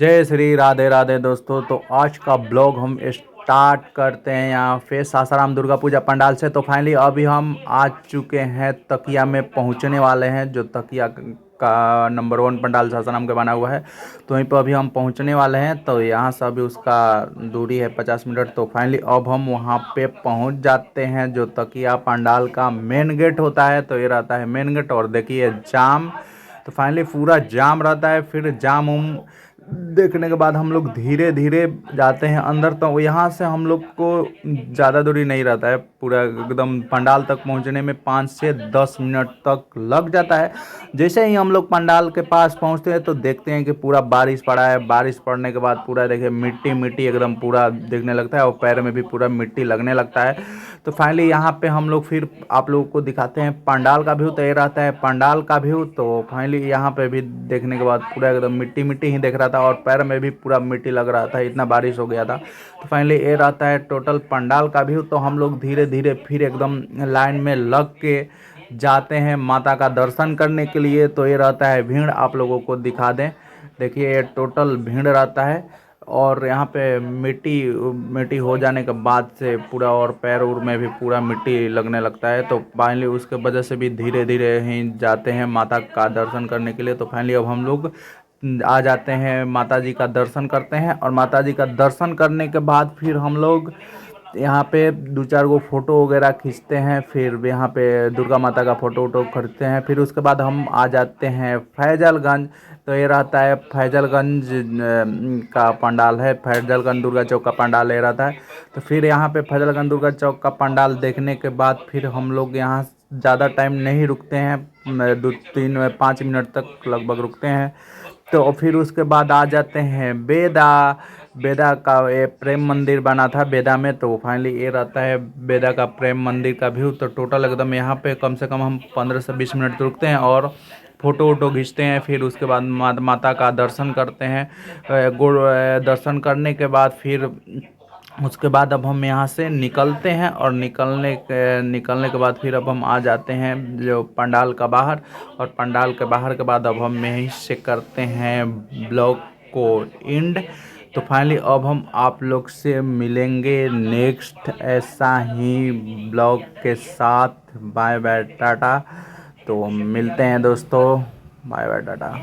जय श्री राधे राधे दोस्तों। तो आज का ब्लॉग हम स्टार्ट करते हैं यहाँ पे सासाराम दुर्गा पूजा पंडाल से। तो फाइनली अभी हम आ चुके हैं तकिया में, पहुँचने वाले हैं। जो तकिया का नंबर 1 पंडाल सासाराम का बना हुआ है, तो वहीं पर अभी हम पहुँचने वाले हैं। तो यहाँ से अभी उसका दूरी है 50 मिनट। तो फाइनली अब हम वहाँ पे पहुँच जाते हैं। जो तकिया पंडाल का मेन गेट होता है, तो ये रहता है मेन गेट। और देखिए जाम, तो फाइनली पूरा जाम रहता है। फिर जाम देखने के बाद हम लोग धीरे धीरे जाते हैं अंदर। तो यहाँ से हम लोग को ज़्यादा दूरी नहीं रहता है, पूरा एकदम पंडाल तक पहुँचने में 5 से 10 मिनट तक लग जाता है। जैसे ही हम लोग पंडाल के पास पहुँचते हैं तो देखते हैं कि पूरा बारिश पड़ा है। बारिश पड़ने के बाद पूरा देखिए मिट्टी मिट्टी एकदम पूरा दिखने लगता है, और पैर में भी पूरा मिट्टी लगने लगता है। तो फाइनली यहाँ पे हम लोग फिर आप लोगों को दिखाते हैं पंडाल का व्यू। तो ये रहता है पंडाल का व्यू। तो फाइनली यहाँ पे भी देखने के बाद पूरा एकदम मिट्टी मिट्टी ही दिख रहा था, और पैर में भी पूरा मिट्टी लग रहा था, इतना बारिश हो गया था। तो फाइनली ये रहता है टोटल पंडाल का व्यू। तो हम लोग धीरे धीरे फिर एकदम लाइन में लग के जाते हैं माता का दर्शन करने के लिए। तो ये रहता है भीड़, आप लोगों को दिखा दें। देखिए ये टोटल भीड़ रहता है, और यहाँ पे मिट्टी मिट्टी हो जाने के बाद से पूरा और पैर उर में भी पूरा मिट्टी लगने लगता है। तो फाइनली उसके वजह से भी धीरे धीरे ही जाते हैं माता का दर्शन करने के लिए। तो फाइनली अब हम लोग आ जाते हैं, माता जी का दर्शन करते हैं। और माता जी का दर्शन करने के बाद फिर हम लोग यहाँ पे 2-4 गो फ़ोटो वगैरह खींचते हैं। फिर यहाँ पे दुर्गा माता का फ़ोटो वोटो खरीदते हैं। फिर उसके बाद हम आ जाते हैं फैजलगंज। तो ये रहता है फैजलगंज का पंडाल है, फैजलगंज दुर्गा चौक का पंडाल ये रहता है। तो फिर यहाँ पे फैजलगंज दुर्गा चौक का पंडाल देखने के बाद फिर हम लोग यहाँ ज़्यादा टाइम नहीं रुकते हैं, 2-3-5 मिनट तक लगभग रुकते हैं। तो फिर उसके बाद आ जाते हैं बेदा। बेदा का ये प्रेम मंदिर बना था बेदा में। तो फाइनली ये रहता है बेदा का प्रेम मंदिर का व्यू। तो टोटल एकदम यहाँ पे कम से कम हम 15 से 20 मिनट रुकते हैं और फ़ोटो वोटो खींचते हैं। फिर उसके बाद माता का दर्शन करते हैं। दर्शन करने के बाद फिर उसके बाद अब हम यहाँ से निकलते हैं, और निकलने के बाद फिर अब हम आ जाते हैं जो पंडाल का बाहर। और पंडाल के बाहर के बाद अब हम यहीं से करते हैं ब्लॉग को एंड। तो फाइनली अब हम आप लोग से मिलेंगे नेक्स्ट ऐसा ही ब्लॉग के साथ। Bye bye tata. तो मिलते हैं दोस्तों, बाय बाय टाटा।